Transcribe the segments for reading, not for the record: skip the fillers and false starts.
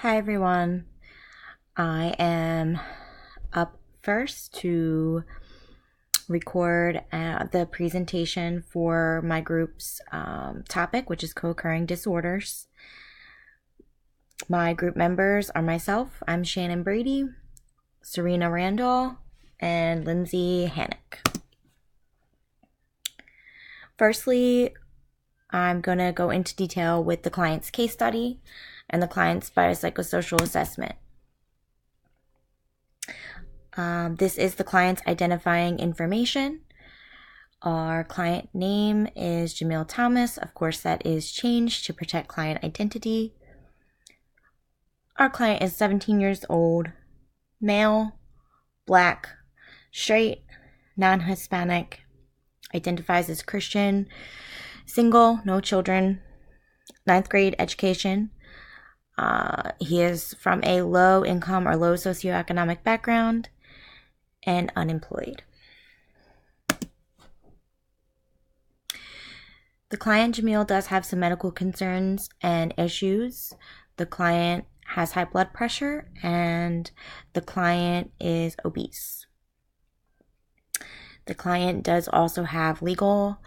Hi everyone. I am up first to record the presentation for my group's topic, which is co-occurring disorders. My group members are myself, I'm Shannon Brady, Serena Randall, and Lindsay Hannock. Firstly, I'm going to go into detail with the client's case study and the client's biopsychosocial assessment. This is the client's identifying information. Our client name is Jamil Thomas. Of course, that is changed to protect client identity. Our client is 17 years old, male, black, straight, non-Hispanic, identifies as Christian, single, no children, 9th grade education. He is from a low income or low socioeconomic background and unemployed. The client, Jamil, does have some medical concerns and issues. The client has high blood pressure and the client is obese. The client does also have legal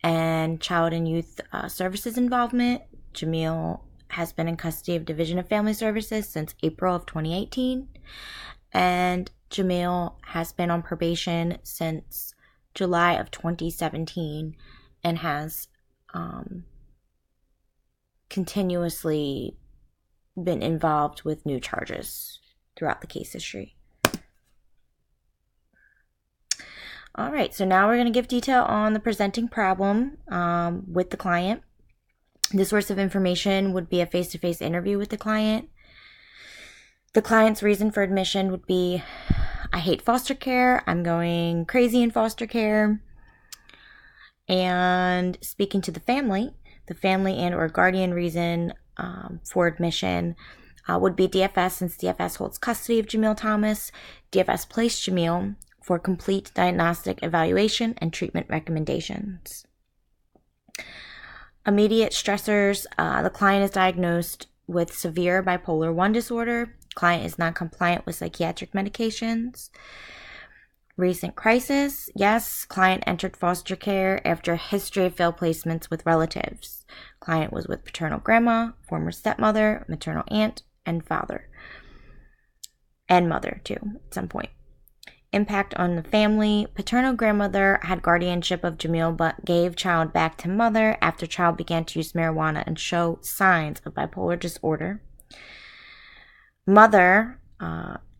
and child and youth services involvement. Jamil has been in custody of Division of Family Services since April of 2018, and Jamil has been on probation since July of 2017 and has continuously been involved with new charges throughout the case history. All right, so now we're going to give detail on the presenting problem with the client. The source of information would be a face-to-face interview with the client. The client's reason for admission would be, I hate foster care, I'm going crazy in foster care. And speaking to the family and or guardian reason for admission would be DFS, since DFS holds custody of Jamil Thomas. DFS placed Jamil for complete diagnostic evaluation and treatment recommendations. Immediate stressors, the client is diagnosed with severe bipolar 1 disorder. Client is non-compliant with psychiatric medications. Recent crisis, yes, client entered foster care after a history of failed placements with relatives. Client was with paternal grandma, former stepmother, maternal aunt, and father. And mother, too, at some point. Impact on the family. Paternal grandmother had guardianship of Jamil but gave child back to mother after child began to use marijuana and show signs of bipolar disorder. Mother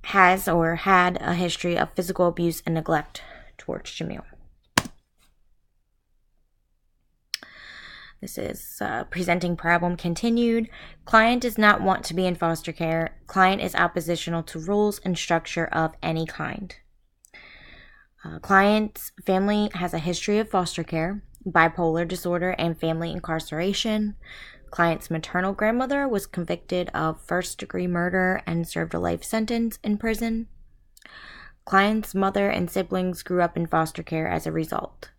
has or had a history of physical abuse and neglect towards Jamil. This is presenting problem continued. Client does not want to be in foster care. Client is oppositional to rules and structure of any kind. Client's family has a history of foster care, bipolar disorder, and family incarceration. Client's maternal grandmother was convicted of first-degree murder and served a life sentence in prison. Client's mother and siblings grew up in foster care as a result.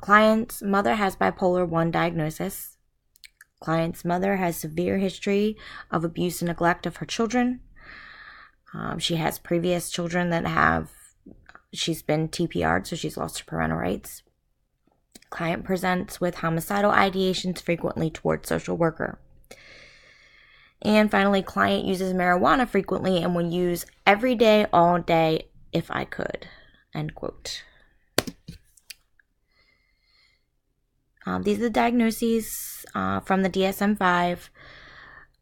Client's mother has bipolar 1 diagnosis. Client's mother has severe history of abuse and neglect of her children. She has previous children that she's been TPR'd, so she's lost her parental rights. Client presents with homicidal ideations frequently towards social worker. And finally, client uses marijuana frequently and would use every day, all day, if I could. End quote. These are the diagnoses from the DSM-5.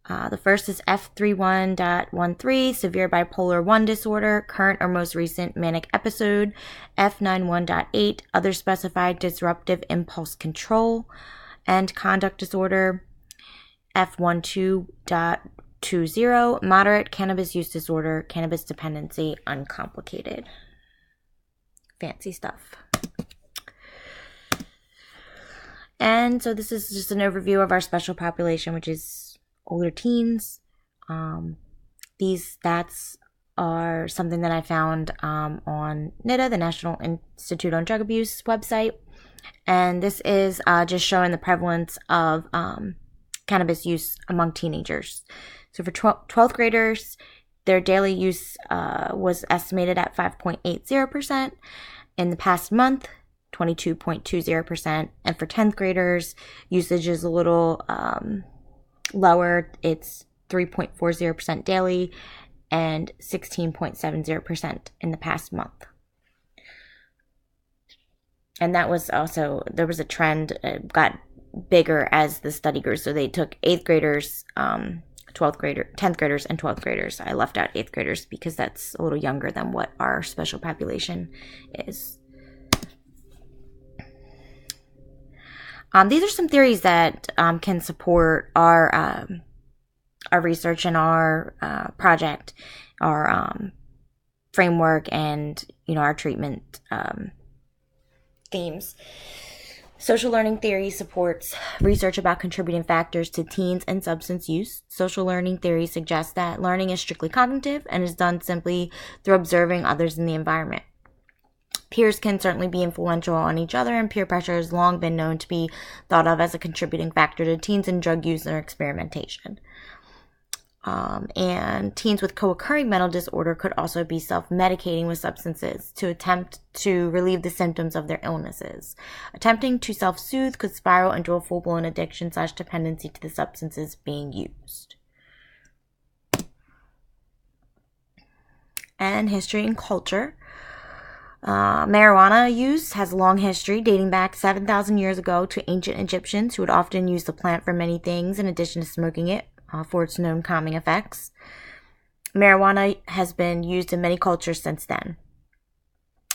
The first is F31.13, severe bipolar 1 disorder, current or most recent manic episode. F91.8, other specified disruptive impulse control and conduct disorder. F12.20, moderate cannabis use disorder, cannabis dependency, uncomplicated. Fancy stuff. And so this is just an overview of our special population, which is older teens. These stats are something that I found on NIDA, the National Institute on Drug Abuse website. And this is just showing the prevalence of cannabis use among teenagers. So for 12th graders, their daily use was estimated at 5.80%. In the past month, 22.20%. And for 10th graders, usage is a little lower. It's 3.40% daily and 16.70% in the past month. And that was also, there was a trend, it got bigger as the study grew. So they took 8th graders, 10th graders, and 12th graders. I left out 8th graders because that's a little younger than what our special population is. These are some theories that can support our research and our project, our framework, and our treatment themes. Social learning theory supports research about contributing factors to teens and substance use. Social learning theory suggests that learning is strictly cognitive and is done simply through observing others in the environment. Peers can certainly be influential on each other, and peer pressure has long been known to be thought of as a contributing factor to teens and drug use or experimentation. And teens with co-occurring mental disorder could also be self-medicating with substances to attempt to relieve the symptoms of their illnesses. Attempting to self-soothe could spiral into a full-blown addiction/dependency to the substances being used. And history and culture. Marijuana use has a long history dating back 7,000 years ago to ancient Egyptians who would often use the plant for many things in addition to smoking it for its known calming effects. Marijuana has been used in many cultures since then.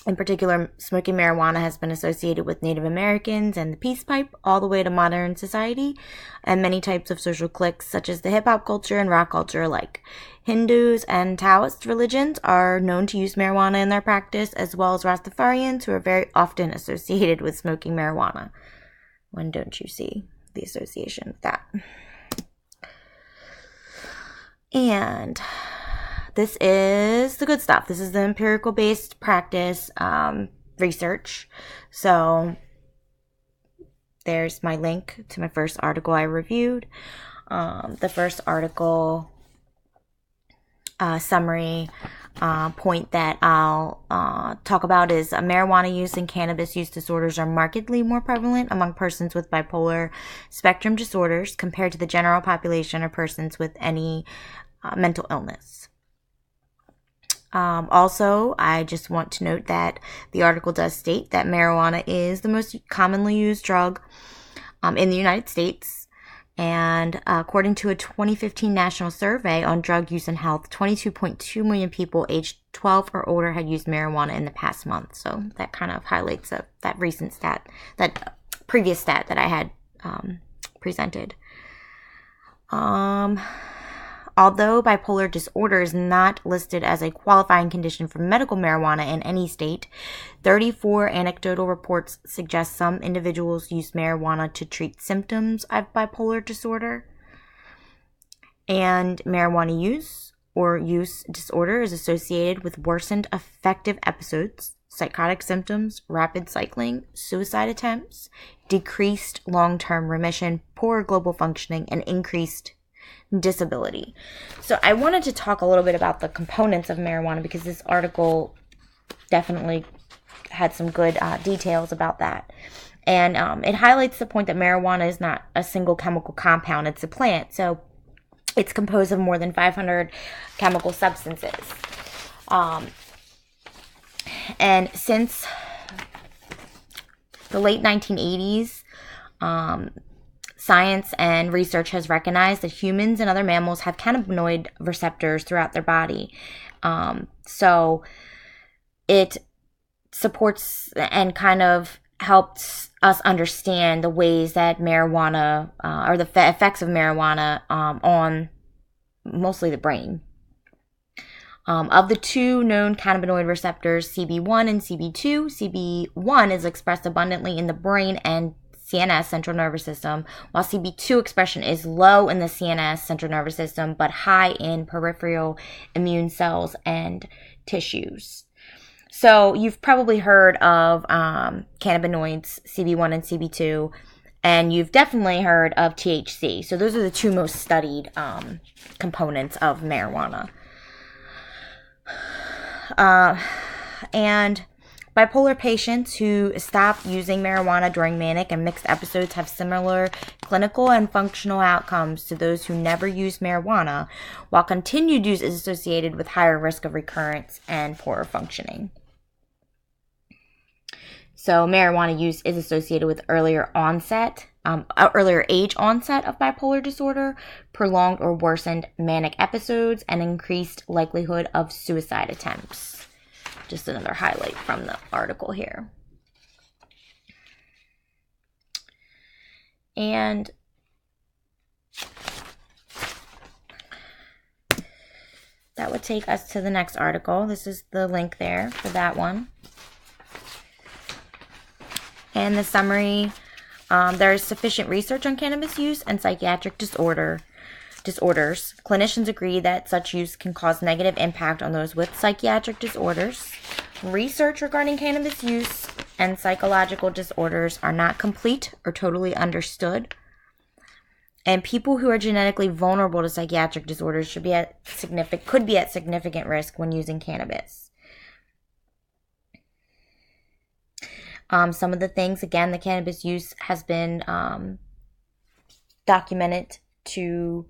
In particular, smoking marijuana has been associated with Native Americans and the peace pipe all the way to modern society and many types of social cliques such as the hip-hop culture and rock culture alike. Hindus and Taoist religions are known to use marijuana in their practice, as well as Rastafarians, who are very often associated with smoking marijuana. When don't you see the association with that? And this is the good stuff. This is the empirical-based practice research. So there's my link to my first article I reviewed. The first article summary point that I'll talk about is marijuana use and cannabis use disorders are markedly more prevalent among persons with bipolar spectrum disorders compared to the general population or persons with any mental illness. Also, I just want to note that the article does state that marijuana is the most commonly used drug in the United States. And according to a 2015 national survey on drug use and health, 22.2 million people aged 12 or older had used marijuana in the past month. So that kind of highlights that recent stat, that previous stat that I had presented. Although bipolar disorder is not listed as a qualifying condition for medical marijuana in any state, 34 anecdotal reports suggest some individuals use marijuana to treat symptoms of bipolar disorder. And marijuana use or use disorder is associated with worsened affective episodes, psychotic symptoms, rapid cycling, suicide attempts, decreased long-term remission, poor global functioning, and increased disability. So I wanted to talk a little bit about the components of marijuana because this article definitely had some good details about that. And it highlights the point that marijuana is not a single chemical compound, it's a plant. So it's composed of more than 500 chemical substances. And since the late 1980s, science and research has recognized that humans and other mammals have cannabinoid receptors throughout their body. So it supports and kind of helps us understand the ways that marijuana or the effects of marijuana on mostly the brain. Of the two known cannabinoid receptors, CB1 and CB2, CB1 is expressed abundantly in the brain and CNS, central nervous system, while CB2 expression is low in the CNS, central nervous system, but high in peripheral immune cells and tissues. So you've probably heard of cannabinoids, CB1 and CB2, And you've definitely heard of THC. So those are the two most studied components of marijuana. And bipolar patients who stop using marijuana during manic and mixed episodes have similar clinical and functional outcomes to those who never use marijuana, while continued use is associated with higher risk of recurrence and poorer functioning. So marijuana use is associated with earlier age onset of bipolar disorder, prolonged or worsened manic episodes, and increased likelihood of suicide attempts. Just another highlight from the article here. And that would take us to the next article. This is the link there for that one. And the summary, there is sufficient research on cannabis use and psychiatric disorders. Clinicians agree that such use can cause negative impact on those with psychiatric disorders. Research regarding cannabis use and psychological disorders are not complete or totally understood. And people who are genetically vulnerable to psychiatric disorders could be at significant risk when using cannabis. Some of the things, again, the cannabis use has been documented to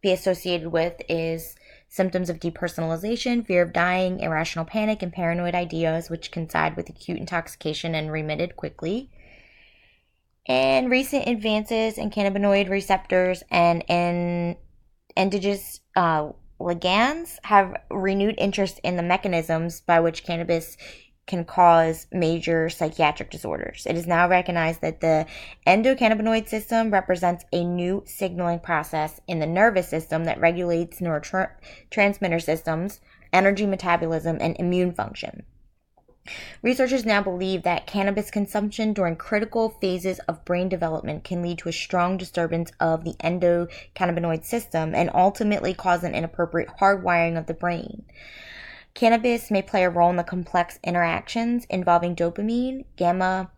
be associated with is symptoms of depersonalization, fear of dying, irrational panic, and paranoid ideas, which coincide with acute intoxication and remitted quickly. And recent advances in cannabinoid receptors and in endogenous ligands have renewed interest in the mechanisms by which cannabis can cause major psychiatric disorders. It is now recognized that the endocannabinoid system represents a new signaling process in the nervous system that regulates neurotransmitter systems, energy metabolism, and immune function. Researchers now believe that cannabis consumption during critical phases of brain development can lead to a strong disturbance of the endocannabinoid system and ultimately cause an inappropriate hardwiring of the brain. Cannabis may play a role in the complex interactions involving dopamine, gamma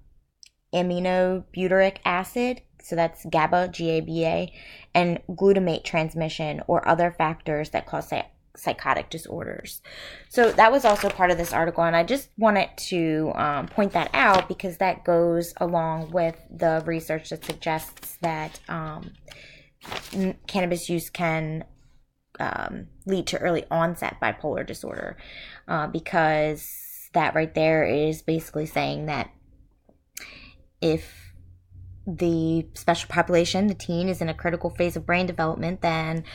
aminobutyric acid, so that's GABA, G-A-B-A, and glutamate transmission or other factors that cause psychotic disorders. So that was also part of this article, and I just wanted to point that out because that goes along with the research that suggests that cannabis use can lead to early onset bipolar disorder, because that right there is basically saying that if the special population, the teen, is in a critical phase of brain development, then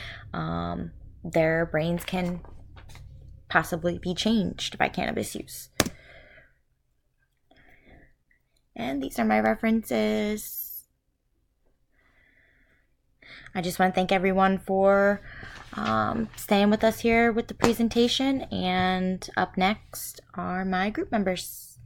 their brains can possibly be changed by cannabis use. And these are my references. I just want to thank everyone for staying with us here with the presentation, and up next are my group members.